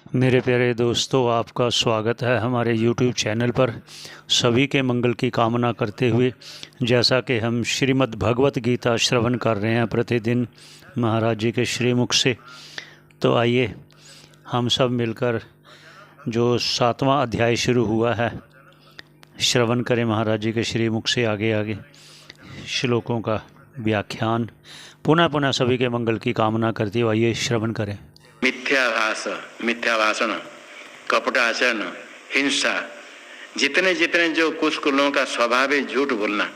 मेरे प्यारे दोस्तों, आपका स्वागत है हमारे YouTube चैनल पर। सभी के मंगल की कामना करते हुए, जैसा कि हम श्रीमद् भगवत गीता श्रवण कर रहे हैं प्रतिदिन महाराज जी के श्रीमुख से, तो आइए हम सब मिलकर जो 7वां अध्याय शुरू हुआ है श्रवण करें महाराज जी के श्रीमुख से। आगे आगे श्लोकों का व्याख्यान पुनः पुनः सभी के मंगल की कामना करते हुए आइए श्रवण करें। मिथ्याभास, मिथ्या भाषण, कपट आचरण, हिंसा, जितने जितने जो कुछ लोगों का स्वभाव है झूठ बोलना,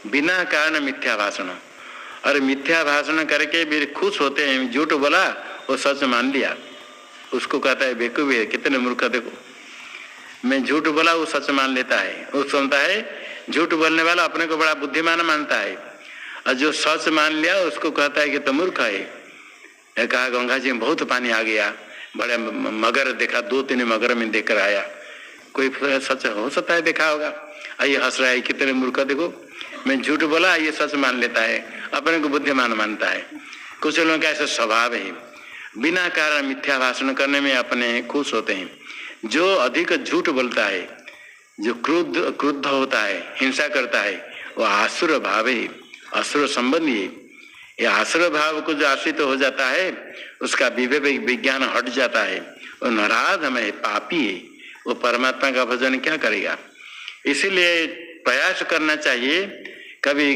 बिना कारण मिथ्या भाषण। और मिथ्या भाषण करके भी खुश होते हैं, झूठ बोला वो सच मान लिया, उसको कहता है बेवकूफ है, कितने मूर्ख। देखो, मैं झूठ बोला वो सच मान लेता है, वो समझता है झूठ बोलने वाला अपने को बड़ा बुद्धिमान मानता है, और जो सच मान लिया उसको कहता है कि तो मूर्ख है। कहा गंगा जी में बहुत पानी आ गया, बड़े मगर देखा, 2-3 मगर में देखकर आया। कोई सच हो सकता है देखा होगा, ये हंस रहा है, कितने मूर्ख। देखो, मैं झूठ बोला ये सच मान लेता है, अपने को बुद्धिमान मानता है। कुछ लोगों का ऐसा स्वभाव है, बिना कारण मिथ्या भाषण करने में अपने खुश होते हैं। जो अधिक झूठ बोलता है, जो क्रुद्ध होता है, हिंसा करता है, वो आसुर भाव है, असुर संबंधी है। ये आश्रय भाव को जो आश्रित हो जाता है, उसका विवेक विज्ञान हट जाता है, वो नराधम है, पापी है, वो परमात्मा का भजन क्या करेगा। इसीलिए प्रयास करना चाहिए, कभी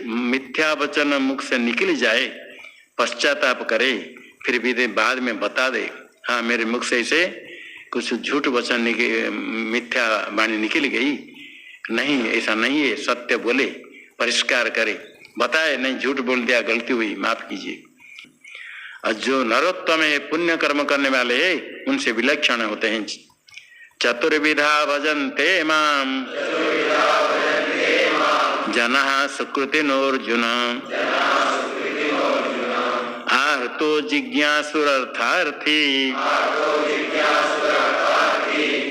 मिथ्या वचन मुख से निकल जाए, पश्चाताप करे, फिर भी बाद में बता दे, हाँ मेरे मुख से इसे कुछ झूठ वचन मिथ्या वाणी निकल गई, नहीं ऐसा नहीं है, सत्य बोले, परिष्कार करे, बताए नहीं झूठ बोल दिया, गलती हुई, माफ कीजिए। और जो नरोत्तम है, पुण्य कर्म करने वाले हैं, उनसे विलक्षण होते हैं। चतुर्विधा भजन्ते माम जनः सुकृतिनोऽर्जुन आर्तो जिज्ञासुरर्थार्थी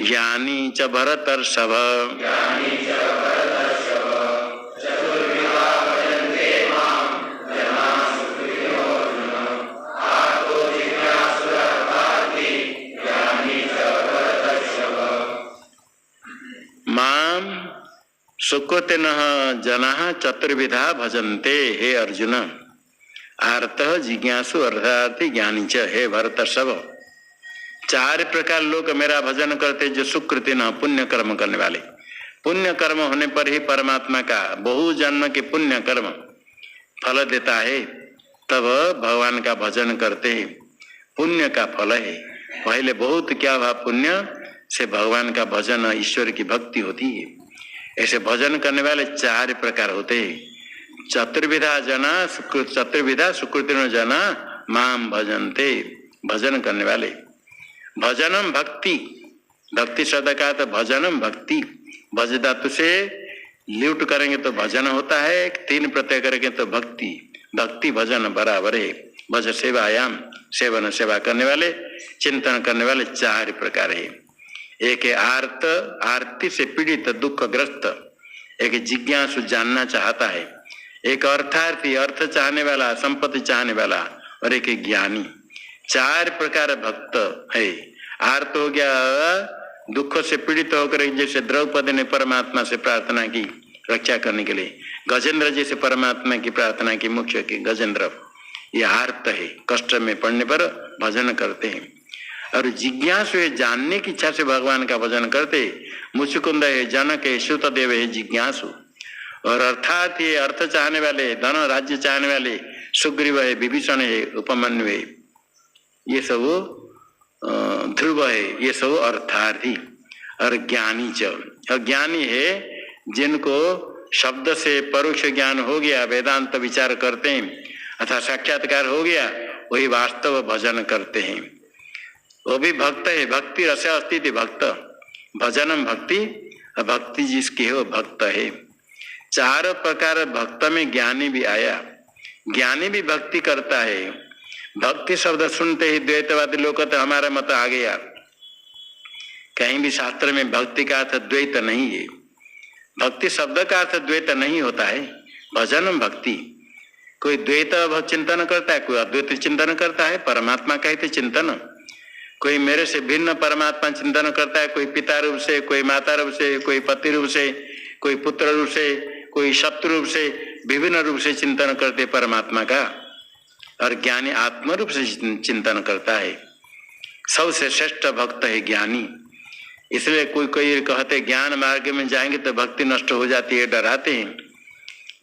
ज्ञानी च भरतर्षभ। माम सुकृतिनः जनः चतुर्विधा भजन्ते, हे अर्जुन, आर्तः जिज्ञासु अर्थार्थी ज्ञानी च, हे भरतर्षभ। 4 प्रकार लोग मेरा भजन करते, जो सुकृति न, पुण्य कर्म करने वाले। पुण्य कर्म होने पर ही परमात्मा का बहु जन्म के पुण्य कर्म फल देता है, तब भगवान का भजन करते हैं। पुण्य का फल है, पहले बहुत क्या हुआ, पुण्य से भगवान का भजन, ईश्वर की भक्ति होती है। ऐसे भजन करने वाले 4 प्रकार होते हैं। चतुर्विधा जना, चतुर्विधा सुकृतिनो जना माम भजन्ते, भजन करने वाले। भजनम भक्ति, भक्ति शब्द का तो भजनम भक्ति, भज धातु से ल्यूट करेंगे तो भजन होता है, 3 प्रत्यय करेंगे तो भक्ति। भक्ति भजन बराबर है। भज सेवायाम, सेवन सेवा करने वाले, चिंतन करने वाले 4 प्रकार है। एक है आर्त, आरती से पीड़ित, दुखग्रस्त। एक जिज्ञासु, जानना चाहता है। एक अर्थार्थी, अर्थ चाहने वाला, संपत्ति चाहने वाला। और एक ज्ञानी। 4 प्रकार भक्त है। आर्त हो गया दुख से पीड़ित होकर, जैसे द्रौपदी ने परमात्मा से प्रार्थना की रक्षा करने के लिए, गजेंद्र जी से परमात्मा की प्रार्थना की, मुख्य की गजेंद्र, ये आर्त है, कष्ट में पड़ने पर भजन करते हैं। और जिज्ञासु है, जानने की इच्छा से भगवान का भजन करते। मुचुकुंद है, जनक है, श्रुतदेव है, जिज्ञासु। और अर्थात ये अर्थ चाहने वाले, धन राज्य चाहने वाले, सुग्रीव है, विभीषण है, उपमन्यु है, ये सब ध्रुव है, ये सब अर्थार्थी। और ज्ञानी च, और ज्ञानी है जिनको शब्द से परोक्ष ज्ञान हो गया, वेदांत विचार करते हैं, अथवा साक्षात्कार हो गया, वही वास्तव भजन करते हैं, वो भी भक्त है। भक्ति रस अस्तित्व भक्त, भजनम भक्ति, भक्ति जिसकी है वो भक्त है। 4 प्रकार भक्त में ज्ञानी भी आया। ज्ञानी भी भक्ति करता है। भक्ति शब्द सुनते ही द्वैतवादी लोग कहते हमारा मत आ गया। कहीं भी शास्त्र में भक्ति का अर्थ द्वैत नहीं है। भक्ति शब्द का अर्थ द्वैत नहीं होता है। भजनम भक्ति, कोई द्वैत चिंतन करता है, कोई अद्वैत चिंतन करता है, परमात्मा कहते चिंतन। कोई मेरे से भिन्न परमात्मा चिंतन करता है, कोई पिता रूप से, कोई माता रूप से, कोई पति रूप से, कोई पुत्र रूप से, कोई शत्रु रूप से, विभिन्न रूप से चिंतन करते परमात्मा का। और ज्ञानी आत्म रूप से चिंतन करता है। सबसे श्रेष्ठ भक्त है ज्ञानी। इसलिए कोई कोई कहते ज्ञान मार्ग में जाएंगे तो भक्ति नष्ट हो जाती है, डराते हैं।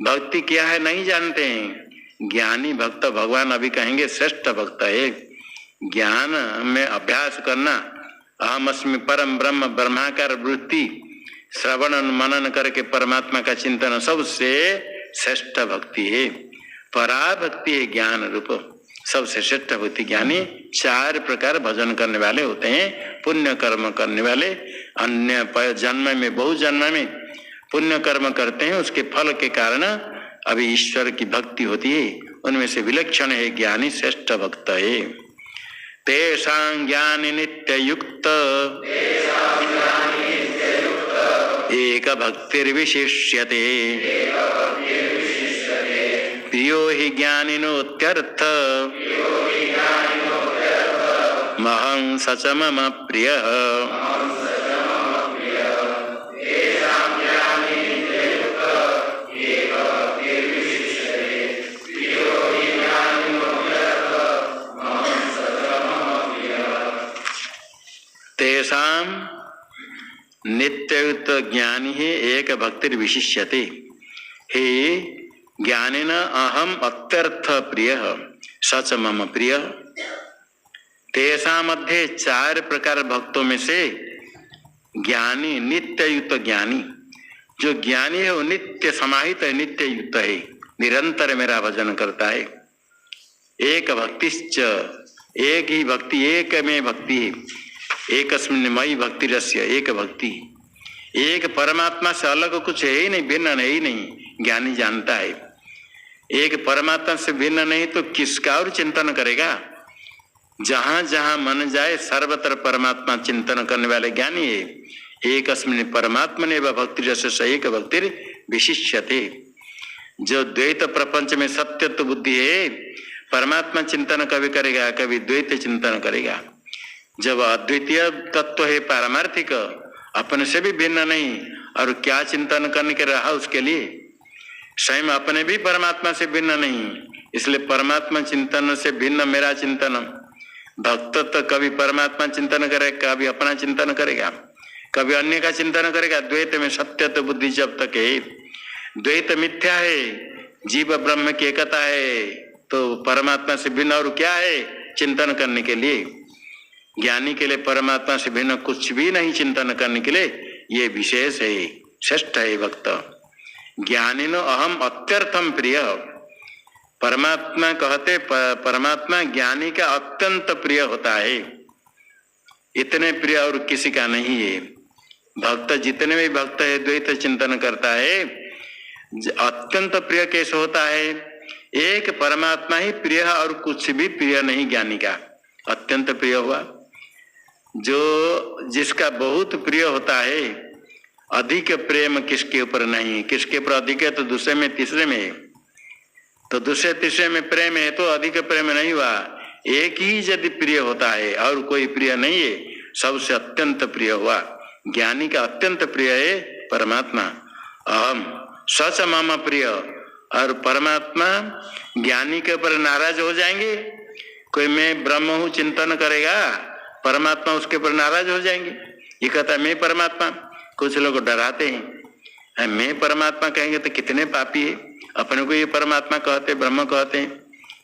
भक्ति क्या है नहीं जानते हैं। ज्ञानी भक्त भगवान अभी कहेंगे श्रेष्ठ भक्त है। ज्ञान में अभ्यास करना, अहम अस्मि परम ब्रह्म, ब्रह्माकार वृत्ति, श्रवण मनन करके परमात्मा का चिंतन सबसे श्रेष्ठ भक्ति है। पराभक्ति है ज्ञान रूप। सबसे श्रेष्ठ भक्ति ज्ञानी 4 प्रकार भजन करने वाले होते हैं। पुण्य कर्म करने वाले, अन्य जन्म में, बहु जन्म में पुण्य कर्म करते हैं, उसके फल के कारण अभी ईश्वर की भक्ति होती है। उनमें से विलक्षण है ज्ञानी, श्रेष्ठ भक्त है। तेषां ज्ञानि नित्य युक्त एक भक्तिर्विशिष्यते प्रियो हि ज्ञानिनोत्यर्थ महं स च मम प्रियः। तेषां नित्ययुक्त ज्ञानी ही एक भक्तिर्विशिष्यते। हे ज्ञानिन अहम अत्यर्थ प्रिय सच मम प्रिय। तेषां मध्ये 4 प्रकार भक्तों में से ज्ञानी, नित्ययुक्त ज्ञानी, जो ज्ञानी है वो नित्य समाहित है, नित्य युक्त है, निरंतर मेरा भजन करता है। एक भक्तिश्च, एक ही भक्ति, एक में भक्ति है। एकस्मिन् मयि भक्ति रस्य, एक भक्ति, एक परमात्मा से अलग कुछ है ही नहीं, भिन्न है ही नहीं। ज्ञानी जानता है एक परमात्मा से भिन्न नहीं तो किसका और चिंतन करेगा। जहां जहां मन जाए सर्वत्र परमात्मा चिंतन करने वाले ज्ञानी है। एकस्मिन् परमात्मने व भक्ति रस एक भक्तिर विशिष्यते। जो द्वैत प्रपंच में सत्यत्व बुद्धि है, परमात्मा चिंतन कभी करेगा, कभी द्वैत चिंतन करेगा। जब अद्वितीय तत्व है पारमार्थिक, अपने से भी भिन्न नहीं, और क्या चिंतन करने के रहा उसके लिए। स्वयं अपने भी परमात्मा से भिन्न नहीं, इसलिए परमात्मा चिंतन से भिन्न मेरा चिंतन। भक्त तो कभी परमात्मा चिंतन करेगा, कभी अपना चिंतन करेगा, कभी अन्य का चिंतन करेगा। द्वैत में सत्य तो बुद्धि जब तक है, द्वैत मिथ्या है, जीव ब्रह्म की एकता है, तो परमात्मा से भिन्न और क्या है चिंतन करने के लिए। ज्ञानी के लिए परमात्मा से भिन्न कुछ भी नहीं चिंतन करने के लिए, ये विशेष है, श्रेष्ठ है भक्त। ज्ञानिनो अहम अत्यर्थम प्रिय। परमात्मा कहते परमात्मा ज्ञानी का अत्यंत प्रिय होता है, इतने प्रिय और किसी का नहीं है। भक्त जितने भी भक्त है द्वैत चिंतन करता है, अत्यंत प्रिय कैसे होता है। एक परमात्मा ही प्रिय और कुछ भी प्रिय नहीं ज्ञानी का, अत्यंत प्रिय हुआ। जो जिसका बहुत प्रिय होता है, अधिक प्रेम किसके ऊपर नहीं, किसके ऊपर अधिक है तो दूसरे में तीसरे में है, तो दूसरे तीसरे में प्रेम है तो अधिक प्रेम नहीं हुआ। एक ही यदि प्रिय होता है और कोई प्रिय नहीं है, सबसे अत्यंत प्रिय हुआ। ज्ञानी का अत्यंत प्रिय है परमात्मा। अहम सच मम प्रिय। और परमात्मा ज्ञानी के ऊपर नाराज हो जाएंगे। कोई मैं ब्रह्म हूँ चिंतन करेगा, परमात्मा उसके ऊपर नाराज हो जाएंगे। ये कहता है मैं परमात्मा। कुछ लोग डराते हैं, मैं परमात्मा कहेंगे तो कितने पापी है, अपने को ये परमात्मा कहते, ब्रह्म कहते हैं,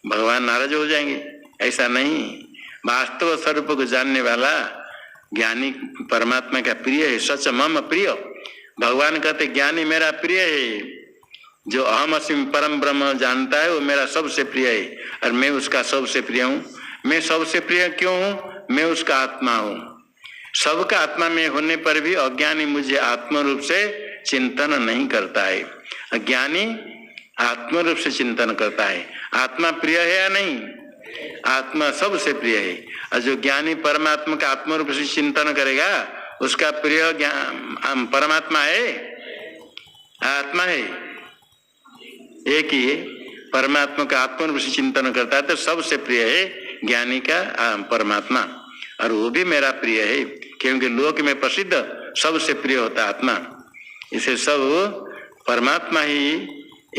भगवान नाराज हो जाएंगे। ऐसा नहीं, वास्तव स्वरूप को जानने वाला ज्ञानी परमात्मा का प्रिय है। सच मम प्रिय। भगवान कहते ज्ञानी मेरा प्रिय है। जो अहम अस्मि परम ब्रह्म जानता है वो मेरा सबसे प्रिय है, और मैं उसका सबसे प्रिय हूँ। मैं सबसे प्रिय क्यों हूँ? मैं उसका आत्मा हूँ। सबका आत्मा में होने पर भी अज्ञानी मुझे आत्म रूप से चिंतन नहीं करता है, अज्ञानी आत्म रूप से चिंतन करता है। आत्मा प्रिय है या नहीं? आत्मा सबसे प्रिय है। और जो ज्ञानी परमात्मा का आत्म रूप से चिंतन करेगा, उसका प्रिय परमात्मा है, आत्मा है, एक ही है। परमात्मा का आत्म रूप से चिंतन करता है तो सबसे प्रिय है ज्ञानी का परमात्मा। और वो भी मेरा प्रिय है, क्योंकि लोक में प्रसिद्ध सबसे प्रिय होता है आत्मा। इसे सब परमात्मा ही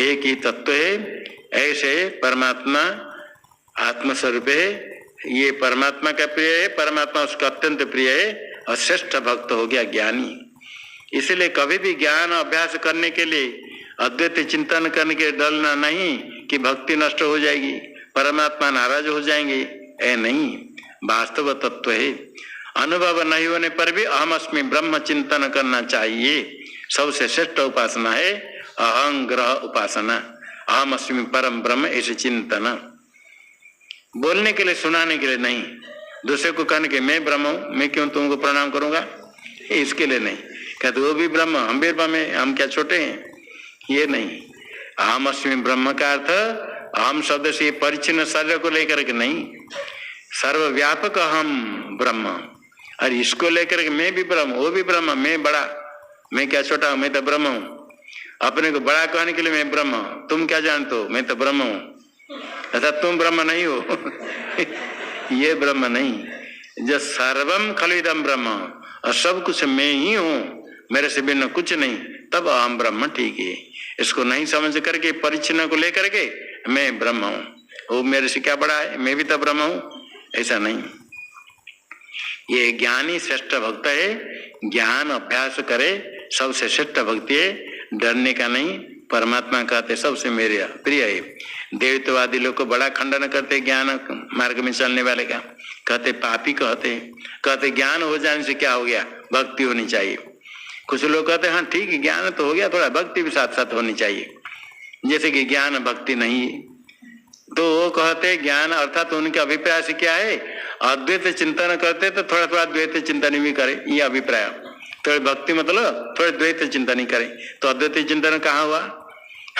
एक ही तत्व है। ऐसे परमात्मा आत्मस्वरूप है, ये परमात्मा का प्रिय है, परमात्मा उसका अत्यंत प्रिय है और श्रेष्ठ भक्त हो गया ज्ञानी। इसलिए कभी भी ज्ञान अभ्यास करने के लिए अद्वैत चिंतन करने के डरना नहीं कि भक्ति नष्ट हो जाएगी, परमात्मा नाराज हो जाएंगे, ऐ नहीं, वास्तव तत्व है। अनुभव नहीं होने पर भी अहम अस्मि ब्रह्म चिंतन करना चाहिए। सबसे श्रेष्ठ उपासना है अहं ग्रह उपासना, अहम अस्मि परम ब्रह्म, ऐसे चिंतन। बोलने के लिए, सुनाने के लिए नहीं, दूसरे को कहने के मैं ब्रह्म हूं, मैं क्यों तुमको प्रणाम करूंगा, इसके लिए नहीं। कहते वो भी ब्रह्म, हम भी ब्रह्म है, हम क्या छोटे हैं, ये नहीं। अहम अस्मि ब्रह्म का अर्थ अहम शब्द से परिचिन्न शरीर को लेकर के नहीं, सर्वव्यापक अहम ब्रह्म। और इसको लेकर के मैं भी ब्रह्म, वो भी ब्रह्म, मैं बड़ा, मैं क्या छोटा हूं, मैं तो ब्रह्म हूं। अपने को बड़ा कहने के लिए मैं ब्रह्म, तुम क्या जानते हो, मैं तो ब्रह्म हूं। अर्थात तुम ब्रह्म नहीं हो ये ब्रह्म नहीं। जो सर्वम खलिदम ब्रह्म, और सब कुछ मैं ही हूँ, मेरे से भिन्न कुछ नहीं, तब अहम ब्रह्म ठीक है। इसको नहीं समझ करके परिचिन्न को लेकर के मैं ब्रह्म हूँ, वो मेरे से क्या बड़ा है, मैं भी तो ब्रह्म हूँ, ऐसा नहीं। ये ज्ञानी श्रेष्ठ भक्त है, ज्ञान अभ्यास करे, सबसे श्रेष्ठ भक्ति है, डरने का नहीं। परमात्मा कहते सबसे मेरे प्रिय है। देवत्ववादी लोग को बड़ा खंडन करते ज्ञान मार्ग में चलने वाले का, कहते पापी, कहते ज्ञान हो जाने से क्या हो गया, भक्ति होनी चाहिए। कुछ लोग कहते हाँ ठीक है, ज्ञान तो हो गया, थोड़ा भक्ति भी साथ साथ होनी चाहिए, जैसे कि ज्ञान भक्ति नहीं। तो वो कहते ज्ञान अर्थात उनके अभिप्राय से क्या है, अद्वैत चिंतन करते तो थोड़ा थोड़ा द्वैत चिंतन भी करे, ये अभिप्राय। थोड़ी भक्ति मतलब थोड़े द्वैत चिंतन ही करे, तो अद्वैत चिंतन कहाँ हुआ,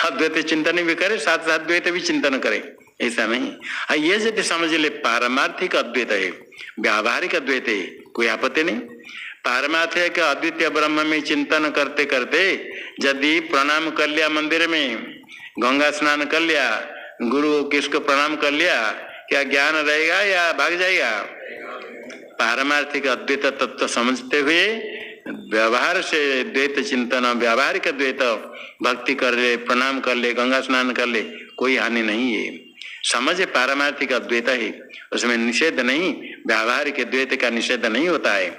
अद्वैत चिंतन भी करे, साथ साथ द्वैत भी चिंतन करे, ऐसा नहीं। ये यदि समझ ले पारमार्थिक अद्वैत है, व्यावहारिक अद्वैत है, कोई आपत्ति नहीं। पारमार्थ है कि अद्वितीय ब्रह्म में चिंतन करते करते यदि प्रणाम कर लिया, मंदिर में गंगा स्नान कर लिया, गुरु किसको प्रणाम कर लिया, क्या ज्ञान रहेगा या भाग जाएगा। पारमार्थिक अद्वैत तत्व समझते हुए व्यवहार से द्वैत चिंतन, व्यावहारिक द्वैत भक्ति कर ले, प्रणाम कर ले, गंगा स्नान कर ले, कोई हानि नहीं है। समझ पारमार्थिक अद्वैत है, उसमें निषेध नहीं, व्यावहारिक द्वैत का निषेध नहीं होता है।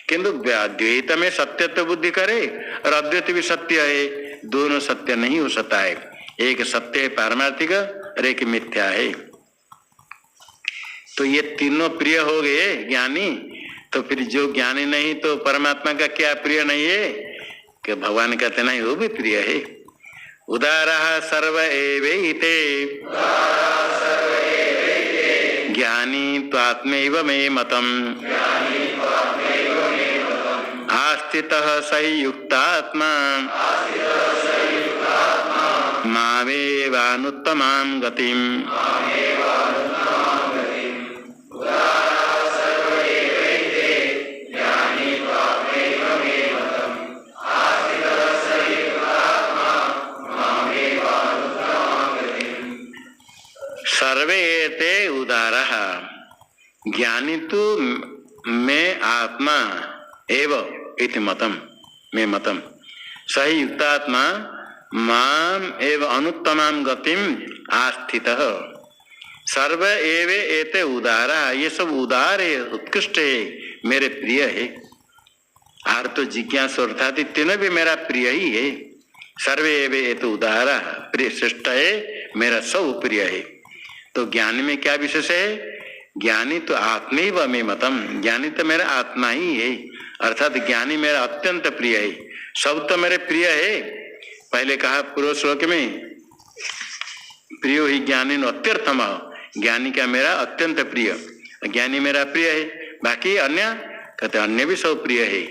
किंतु द्वैत में सत्यत्व बुद्धि करे और अद्वैत भी सत्य है, दोनों सत्य नहीं हो सकता है। एक सत्य है पारमार्थिक और एक मिथ्या है। तो ये तीनों प्रिय हो गए ज्ञानी, तो फिर जो ज्ञानी नहीं तो परमात्मा का क्या प्रिय नहीं है, कि भगवान कहते नहीं वो भी प्रिय है। उदारः सर्व एवैते ज्ञानी त्वात्मैव मे मतम् आस्थितः सहि युक्तात्मा मामेवानुत्तमां गतिम्। सर्वे एते उदारः ज्ञानी तो मैं आत्मा एव इति मतम, मैं मतम सही युक्तात्मा माम एव अनुत्तमां गतिम आस्थितः। सर्व एव एते उदारः, ये सब उदार है, उत्कृष्ट है, मेरे प्रिय है। आर्त जिज्ञासु अर्थात तीनों भी मेरा प्रिय ही है। सर्वे एव एते उदारः, प्रिय श्रेष्ठ है, मेरा सब प्रिय है। तो ज्ञानी में क्या विशेष है, ज्ञानी तो आत्मैव मे मतम, ज्ञानी तो मेरा आत्मा ही है, अर्थात ज्ञानी मेरा अत्यंत प्रिय है। सब तो मेरे प्रिय है, पहले कहा पूर्व श्लोक में प्रियो ही ज्ञानी अत्यर्थम, ज्ञानी का मेरा अत्यंत प्रिय, ज्ञानी मेरा प्रिय है। बाकी अन्य कहते अन्य भी सब प्रिय है,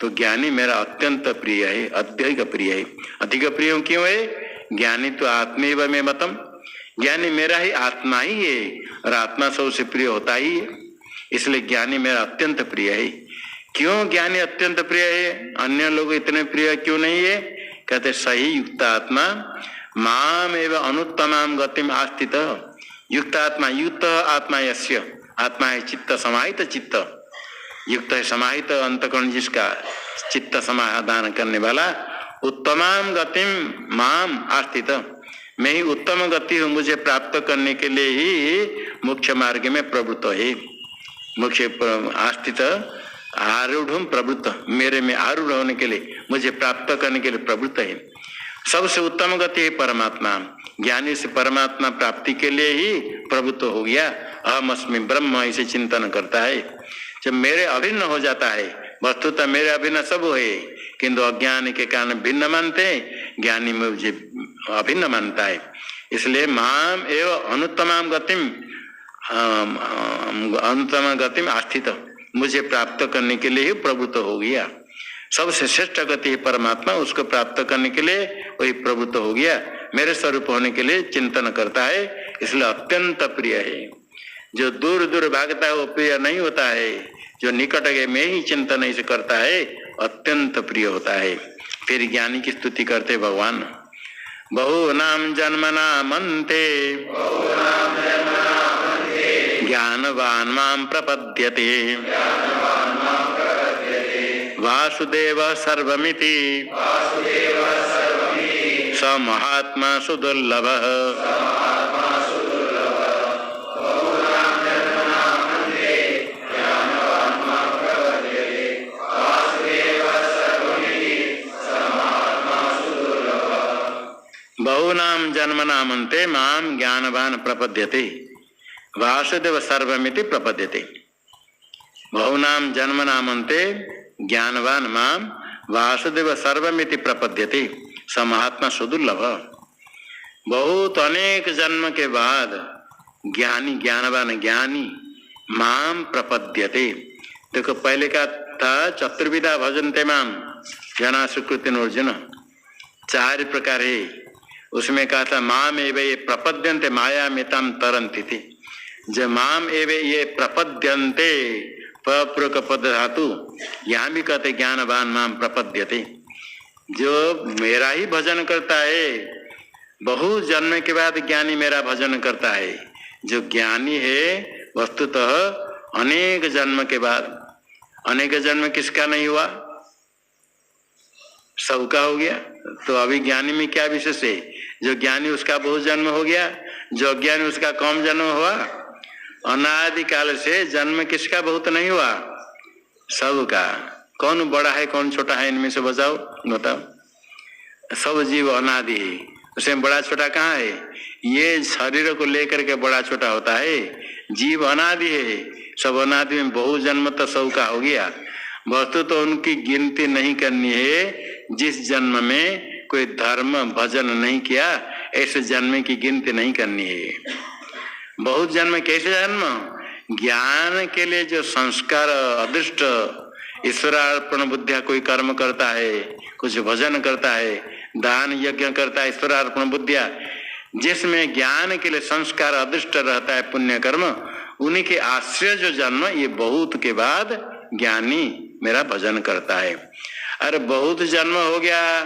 तो ज्ञानी मेरा अत्यंत प्रिय है, अत्यधिक प्रिय है। अधिक प्रिय क्यों है, ज्ञानी तो आत्मैव मे मतम, ज्ञानी मेरा ही आत्मा ही है, और आत्मा सबसे प्रिय होता ही है, इसलिए ज्ञानी मेरा अत्यंत प्रिय है। क्यों ज्ञानी अत्यंत प्रिय है, अन्य लोग इतने प्रिय क्यों नहीं है, कहते सही युक्त आत्मा माम एवं अनुत्तमाम गतिम आस्थित। युक्त आत्मा, युक्त आत्मा यस्य, आत्मा है चित्त, समाहित चित्त, युक्त है समाहित अंतःकरण जिसका चित्त समाधान करने वाला। उत्तमाम गतिम माम आस्थित, मैं ही उत्तम गति हूँ, मुझे प्राप्त करने के लिए ही मुख्य मार्ग में प्रवृत्त है। मुख्य आस्थित आरूढ़ प्रवृत्त, मेरे में आरूढ़ होने के लिए, मुझे प्राप्त करने के लिए प्रवृत्त है। सबसे उत्तम गति है परमात्मा। ज्ञानी से परमात्मा प्राप्ति के लिए ही प्रवृत्त हो गया। अहम अस्मि ब्रह्म इसे चिंतन करता है। जब मेरे अभिन्न हो जाता है, वस्तुतः मेरे अभिन्न सब है, किंतु अज्ञान के कारण भिन्न मानते हैं, ज्ञानी में मुझे अभिन्न मानता है। इसलिए माम एवं अनुत्तम गतिम आस्थित, मुझे प्राप्त करने के लिए ही प्रवृत्त हो गया। सबसे श्रेष्ठ गति है परमात्मा, उसको प्राप्त करने के लिए वही प्रवृत्त हो गया। मेरे स्वरूप होने के लिए चिंतन करता है, इसलिए अत्यंत प्रिय है। जो दूर दूर भागता है वो प्रिय नहीं होता है, जो निकट गए में ही चिंतन ऐसे करता है अत्यंत प्रिय होता है। फिर ज्ञानी की स्तुति करते भगवान। बहुनाम जन्मनामन्ते ज्ञानवान मां प्रपद्यते वासुदेव सर्वमिति स महात्मा सुदुर्लभ। बहुनाम जन्मनामन्ते माम ज्ञानवान प्रपद्यते वासुदेव सर्वमिति प्रपद्यते। बहुनाम जन्मनामन्ते ज्ञानवान माम वासुदेव सर्वमिति प्रपद्यते स महात्मा सुदुर्लभ। बहुत अनेक जन्म के बाद ज्ञानी, ज्ञानवान ज्ञानी माम प्रपद्यते। देखो पहले का था चतुर्विधा भजन्ते माम जना सुकृति अर्जुन, 4 प्रकार है। उसमें कहा था माम एवे ये प्रपद्यन्ते माया मिताम तरन्ति थी। जब माम एवे ये प्रपद्यन्ते पूर्वक पद धातु, यहाँ भी कहते ज्ञानवान माम प्रपद्यते। जो मेरा ही भजन करता है, बहु जन्म के बाद ज्ञानी मेरा भजन करता है। जो ज्ञानी है वस्तुतः अनेक जन्म के बाद, अनेक जन्म किसका नहीं हुआ? सबका हो गया। तो अभी ज्ञानी में क्या विशेष है? जो ज्ञानी उसका बहुत जन्म हो गया, जो अज्ञानी उसका कम जन्म हुआ। अनादि काल से जन्म किसका बहुत नहीं हुआ? सबका। कौन बड़ा है कौन छोटा है इनमें से बताओ? सब जीव अनादि है, उसमें बड़ा छोटा कहाँ है? ये शरीर को लेकर के बड़ा छोटा होता है। जीव अनादि है, सब अनादि में बहुत जन्म तो सबका हो गया। वस्तु तो उनकी गिनती नहीं करनी है। जिस जन्म में कोई धर्म भजन नहीं किया, ऐसे जन्म की गिनती नहीं करनी है। बहुत जन्म कैसे जन्म? ज्ञान के लिए जो संस्कार अदृष्ट ईश्वरार्पण बुद्धिया कोई कर्म करता है, कुछ भजन करता है, दान यज्ञ करता है, ईश्वरार्पण बुद्धिया, जिसमें ज्ञान के लिए संस्कार अदृष्ट रहता है पुण्य कर्म, उन्हीं के आश्रय जो जन्म, ये बहुत के बाद ज्ञानी मेरा भजन करता है। अरे बहुत जन्म हो गया,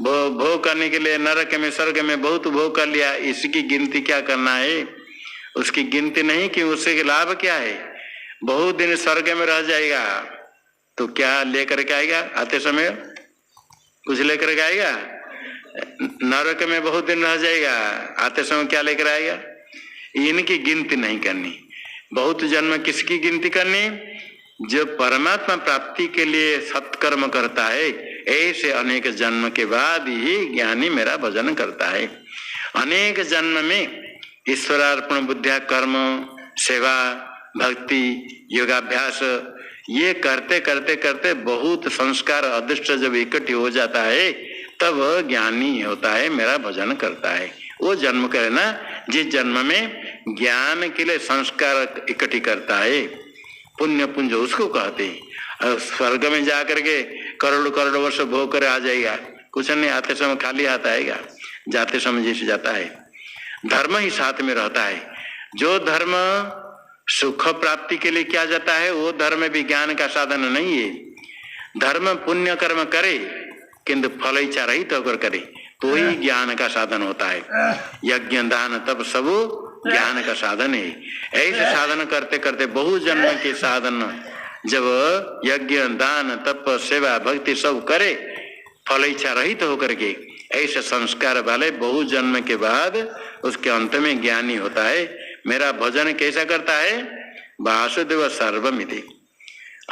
भोग करने के लिए नरक में स्वर्ग में बहुत भोग कर लिया, इसकी गिनती क्या करना है? उसकी गिनती नहीं कि उससे लाभ क्या है? बहुत दिन स्वर्ग में रह जाएगा तो क्या लेकर के आएगा? आते समय कुछ लेकर के आएगा? नरक में बहुत दिन रह जाएगा, आते समय क्या लेकर आएगा? इनकी गिनती नहीं करनी। बहुत जन्म किसकी गिनती करनी? जो परमात्मा प्राप्ति के लिए सत्कर्म करता है, ऐसे अनेक जन्म के बाद ही ज्ञानी मेरा भजन करता है। अनेक जन्म में ईश्वरार्पण बुद्धिया कर्म, सेवा, भक्ति, योगाभ्यास, ये करते करते करते बहुत संस्कार अदृष्ट जब इकट्ठी हो जाता है, तब ज्ञानी होता है, मेरा भजन करता है। वो जन्म करे ना, जिस जन्म में ज्ञान के लिए संस्कार इकट्ठी करता है, पुण्य पुंज उसको कहते हैं। स्वर्ग में जाकर के करोड़ करोड़ वर्ष भोग कर आ जाएगा, कुछ नहीं, आते समय खाली हाथ आएगा, जाते समय जैसे जाता है। धर्म ही साथ में रहता है। जो धर्म सुख प्राप्ति के लिए किया जाता है, वो धर्म भी ज्ञान का साधन नहीं है। धर्म पुण्य कर्म करे किंतु फल इच्छा रहित होकर करे तो ही ज्ञान का साधन होता है। यज्ञ दान तब सब ज्ञान का साधन है। ऐसे साधन करते करते बहु जन्म के साधन जब यज्ञ दान तप सेवा भक्ति सब करे फल इच्छा रहित होकर के, ऐसे संस्कार वाले बहु जन्म के बाद उसके अंत में ज्ञानी होता है। मेरा भजन कैसा करता है? वासुदेव सर्वमिति।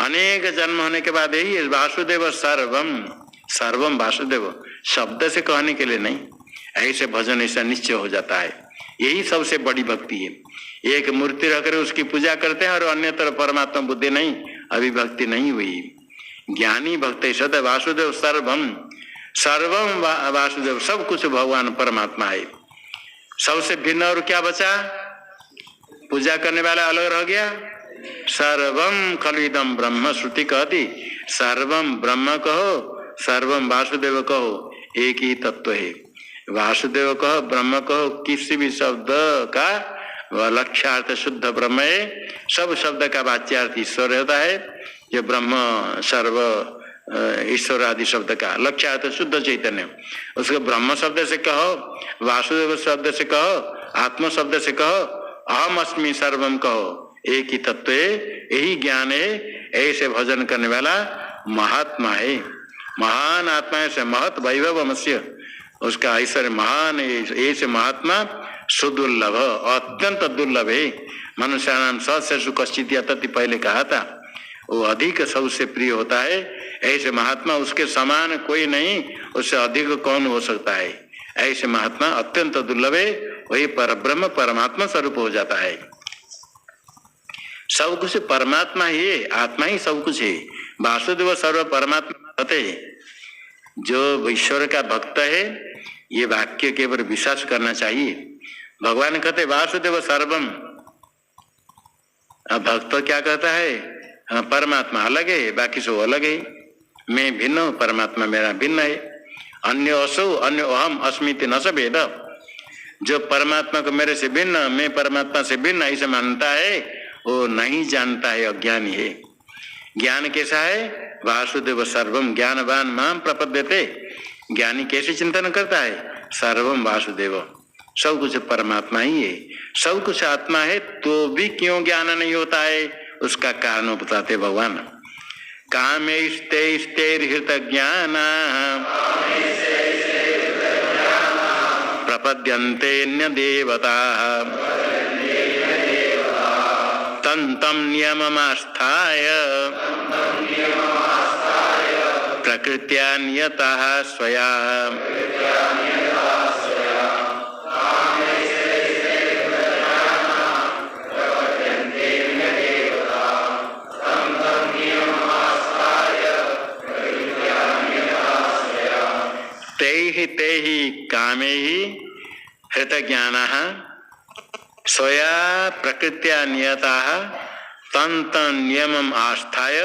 अनेक जन्म होने के बाद यही वासुदेव सर्वम, सर्वम वासुदेव शब्द से कहने के लिए नहीं, ऐसे भजन ऐसा निश्चय हो जाता है। यही सबसे बड़ी भक्ति है। एक मूर्ति रखकर उसकी पूजा करते हैं और अन्यत्र परमात्मा बुद्धि नहीं, अभी भक्ति नहीं हुई। ज्ञानी भक्त सद वासुदेव सर्वम, सर्वम वासुदेव, सब कुछ भगवान परमात्मा है। सबसे भिन्न और क्या बचा? पूजा करने वाला अलग रह गया। सर्वम खलुदम ब्रह्म, श्रुति कहती सर्वम ब्रह्म कहो, सर्वम वासुदेव कहो, एक ही तत्व है। वासुदेव कहो, ब्रह्म कहो, किसी भी शब्द का लक्ष्यार्थ शुद्ध ब्रह्म है। सब शब्द का वाच्यार्थ ईश्वर होता है। जो ब्रह्म सर्व ईश्वर आदि शब्द का लक्ष्यार्थ शुद्ध चैतन्य, उसको ब्रह्म शब्द से कहो, वासुदेव शब्द से कहो, आत्म शब्द से कहो, अहम अस्मि सर्वम कहो, एक ही तत्व है, यही ज्ञान है। ऐसे भजन करने वाला महात्मा है, महान आत्मा है। महत वैभवमस्य, उसका ऐश्वर्य महान है। ऐसे महात्मा सुदुर्लभ, अत्यंत दुर्लभ है। मनुष्य नाम सत्सु कश्चित यतति, पहले कहा था, वो अधिक सबसे प्रिय होता है। ऐसे महात्मा, उसके समान कोई नहीं, उससे अधिक कौन हो सकता है? ऐसे महात्मा अत्यंत दुर्लभ है। वही परब्रह्म परमात्मा स्वरूप हो जाता है। सब कुछ परमात्मा ही है, आत्मा ही सब कुछ है। वासुदेव सर्व परमात्मा कहते हैं। जो ईश्वर का भक्त है, ये वाक्य के ऊपर विश्वास करना चाहिए। भगवान कहते वासुदेव सर्वम, अब भक्त क्या कहता है? परमात्मा अलग है, बाकी सब अलग है। मैं भिन्न हूँ, परमात्मा मेरा भिन्न है। अन्य असो अन्य अहम अस्मिति न स भेद। जो परमात्मा को मेरे से भिन्न, मैं परमात्मा से भिन्न ऐसे मानता है, वो नहीं जानता है, अज्ञानी है। ज्ञान कैसा है? वासुदेव सर्वम ज्ञानवान माम प्रपद्यते। ज्ञानी कैसे चिंतन करता है? सर्वम वासुदेव, सब कुछ परमात्मा ही है। सब कुछ आत्मा है तो भी क्यों ज्ञान नहीं होता है? उसका कारण बताते भगवान। कामैस्तैस्तैर्हृत ज्ञान प्रपद्यन्ते देवता तंतम नियममास्थाय प्रकृत्या नियतः स्वया। ते ही कामे ही हृत ज्ञान स्वया प्रकृत्या नियता तंत नियमम आस्थाय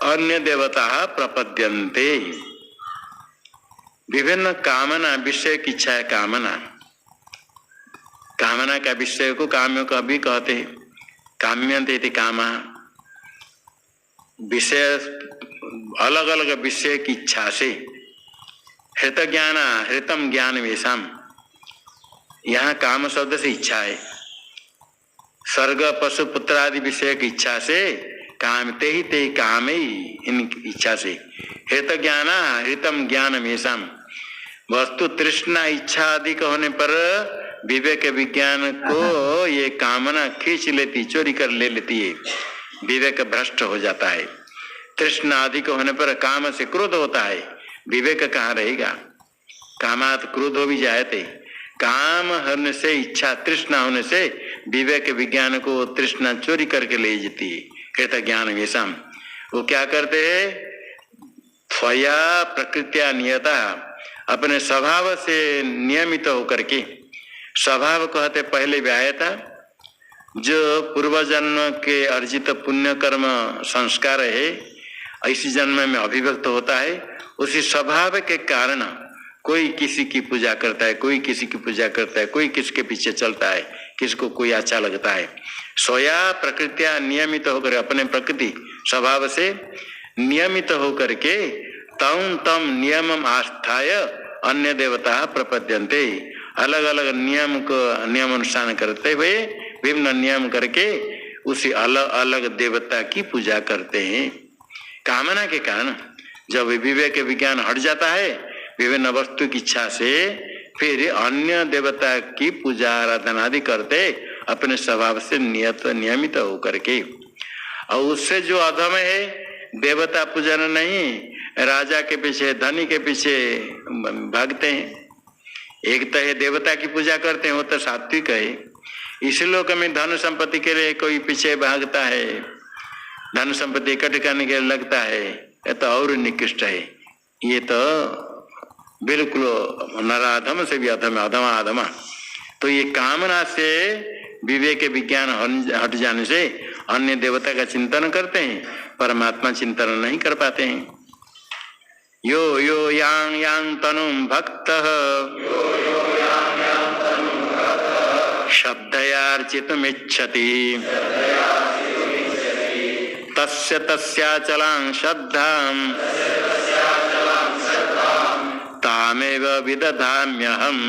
अन्य देवता प्रपद्यन्ते। विभिन्न कामना, विषय की इच्छा है कामना। कामना का विषय को काम्य का भी कहते हैं। काम्यन्ते इति कामा, विषय अलग अलग विषय की इच्छा से। हृत ज्ञान, हृतम ज्ञान वेशम, यहाँ काम शब्द से इच्छा है। स्वर्ग पशु पुत्र आदि विषय की इच्छा से, कामते ही ते काम ही, इन इच्छा से। हृत ज्ञान हृतम ज्ञान वेशम, वस्तु तृष्णा इच्छा आदि का होने पर विवेक विज्ञान को ये कामना खींच लेती, चोरी कर ले लेती है। विवेक भ्रष्ट हो जाता है। तृष्णा आदि का होने पर काम से क्रोध होता है, विवेक कहाँ रहेगा? कामात क्रोध हो भी जाते। काम होने से, इच्छा तृष्णा होने से विवेक विज्ञान को तृष्णा चोरी करके ले जाती है। कहता ज्ञान वेशम, वो क्या करते हैं? स्वया प्रकृत्या नियता, अपने स्वभाव से नियमित होकर के। स्वभाव कहते पहले भी आया था, जो पूर्व जन्म के अर्जित पुण्य कर्म संस्कार है, इसी जन्म में अभिव्यक्त होता है। उसी स्वभाव के कारण कोई किसी की पूजा करता है, कोई किसी की पूजा करता है, कोई किसके पीछे चलता है, किसको कोई अच्छा लगता है। स्वया प्रकृत्या नियमित होकर, अपने प्रकृति स्वभाव से नियमित होकर के तम तम नियमम आस्थाय अन्य देवता प्रपद्यन्ते। अलग अलग नियम को नियम अनुसार करते हुए, विभिन्न नियम करके उसी अलग अलग देवता की पूजा करते हैं। कामना के कारण जब विवेक विज्ञान हट जाता है विभिन्न वस्तु की इच्छा से, फिर अन्य देवता की पूजा आराधना आदि करते अपने स्वभाव से नियमित होकर के। और उससे जो अधम है, देवता पूजन नहीं, राजा के पीछे धनी के पीछे भागते हैं। एक तो है देवता की पूजा करते हैं, वो तो सात्विक है। इस लोक में धन संपत्ति के लिए कोई पीछे भागता है, धन संपत्ति इकट्ठे करने के लिए लगता है, ये तो और निकृष्ट है। ये तो बिल्कुल नराधम से भी अधम, अधमा अधमा। तो ये कामना से विवेक विज्ञान हट जाने से अन्य देवता का चिंतन करते हैं, परमात्मा चिंतन नहीं कर पाते हैं। यो यो यांग यांग तनुम भक्तः शब्दयार्चितुमिच्छति तस्य तस्याचलां श्रद्धां तामेव विदधाम्यहम्।